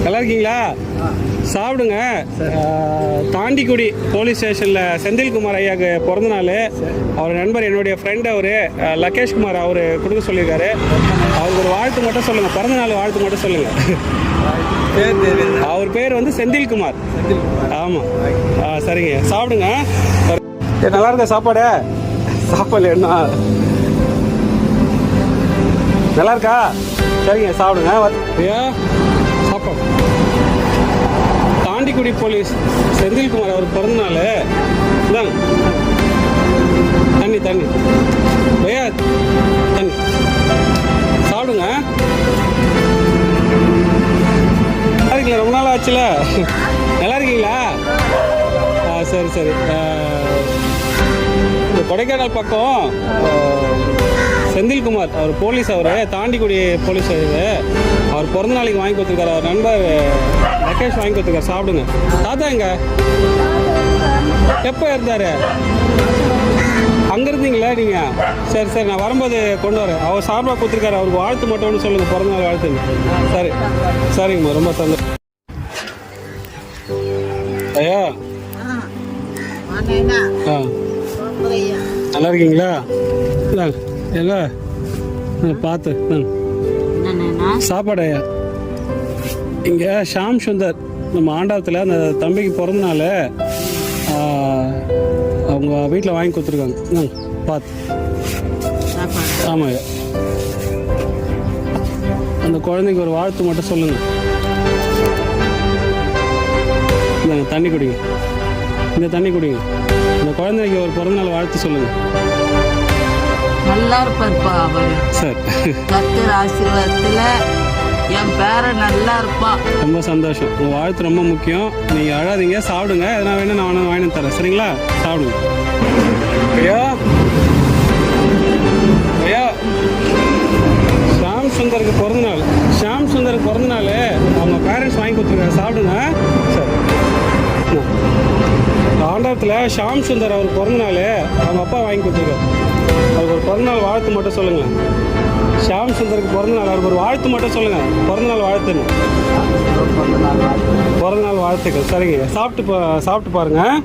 நல்லா இருக்கீங்களா? சாப்பிடுங்க. தாண்டிக்குடி போலீஸ் ஸ்டேஷனில் செந்தில்குமார் ஐயாவுக்கு பிறந்த நாள். அவர் நண்பர் என்னுடைய ஃப்ரெண்டு அவர் லகேஷ்குமார் அவர் கொடுக்க சொல்லியிருக்காரு. அவருக்கு ஒரு வாழ்த்து மட்டும் சொல்லுங்கள், பிறந்த நாள் வாழ்த்து மட்டும் சொல்லுங்கள். அவர் பேர் வந்து செந்தில்குமார். ஆமாம். சரிங்க, சாப்பிடுங்க. நல்லா இருக்கா சாப்பாடு? சாப்பாடு என்ன நல்லா இருக்கா? சரிங்க, சாப்பிடுங்க. ஐயா சாப்பாடு. தாண்டிக்குடி போலீஸ் செந்தில்குமார் அவர் பிறந்தநாள். இந்தாங்க தண்ணி தண்ணி ஐயா, தண்ணி சாப்பிடுங்க. நல்லா இருக்கீங்களா? ரொம்ப நாள் ஆச்சுல. நல்லா இருக்கீங்களா? சரி சரி. இந்த கொடைக்கானல் பக்கம் செந்தில்குமார் அவர் போலீஸ், அவர் தாண்டிக்குடி போலீஸ். அவர் பிறந்த நாளைக்கு வாங்கி கொடுத்துருக்காரு. அவர் நண்பர் லகேஷ் வாங்கி கொடுத்துருக்காரு. சாப்பிடுங்க. தாத்தா எங்க எப்போ இருந்தார்? அங்கே இருந்தீங்களா நீங்கள்? சரி சரி, நான் வரும்போது கொண்டு வரேன். அவர் சார்பாக கொடுத்துருக்காரு. அவருக்கு வாழ்த்து மட்டும் ஒன்று சொல்லுங்கள், பிறந்த நாள் வாழ்த்துங்க. சரி சரிங்கம்மா, ரொம்ப சந்தோஷம். ஐயா நல்லா இருக்கீங்களா? இல்லை பார்த்து சாப்பாடு. ஐயா இங்கே ஷாம் சுந்தர் நம்ம ஆண்டாவத்தில் அந்த தம்பிக்கு பிறந்த நாள் அவங்க வீட்டில் வாங்கி கொடுத்துருக்காங்க. பார்த்து. ஆமாம் ஐயா, அந்த குழந்தைக்கு ஒரு வாழ்த்து மட்டும் சொல்லுங்கள். இந்தாங்க தண்ணி குடிங்க, இந்த தண்ணி குடிங்க. அந்த குழந்தைக்கு ஒரு பிறந்தநாள் வாழ்த்து சொல்லுங்கள். நல்லா இருப்பார்ப்பா அவர். சரி, கர்த்தர் ஆசீர்வாதத்தில் என் பேரை நல்லா இருப்பான். ரொம்ப சந்தோஷம். உங்கள் வாழ்த்து ரொம்ப முக்கியம். நீங்கள் அழாதீங்க, சாப்பிடுங்க. எதனா வேணும் நான் வாங்கி தரேன். சரிங்களா? சாப்பிடுங்க. ஐயா ஐயா, ஷாம் சுந்தருக்கு பிறந்தநாள். ஷாம் சுந்தருக்கு பிறந்தநாள் அவங்க பேரண்ட்ஸ் வாங்கி கொடுத்துருக்காங்க. சாப்பிடுங்க. சரி. ஆண்டாரத்தில் ஷாம் சுந்தர் அவர் பிறந்தநாள் அவங்க அப்பா வாங்கி கொடுத்துருக்காரு. அவருக்கு ஒரு பிறந்தநாள் வாழ்த்து மட்டும் சொல்லுங்கள். ஷாம் சுந்தருக்கு பிறந்தநாள், அவருக்கு ஒரு வாழ்த்து மட்டும் சொல்லுங்கள். பிறந்தநாள் வாழ்த்துன்னு. பிறந்தநாள் வாழ்த்துக்கள். சரிங்க, சாப்பிட்டு பாருங்கள்.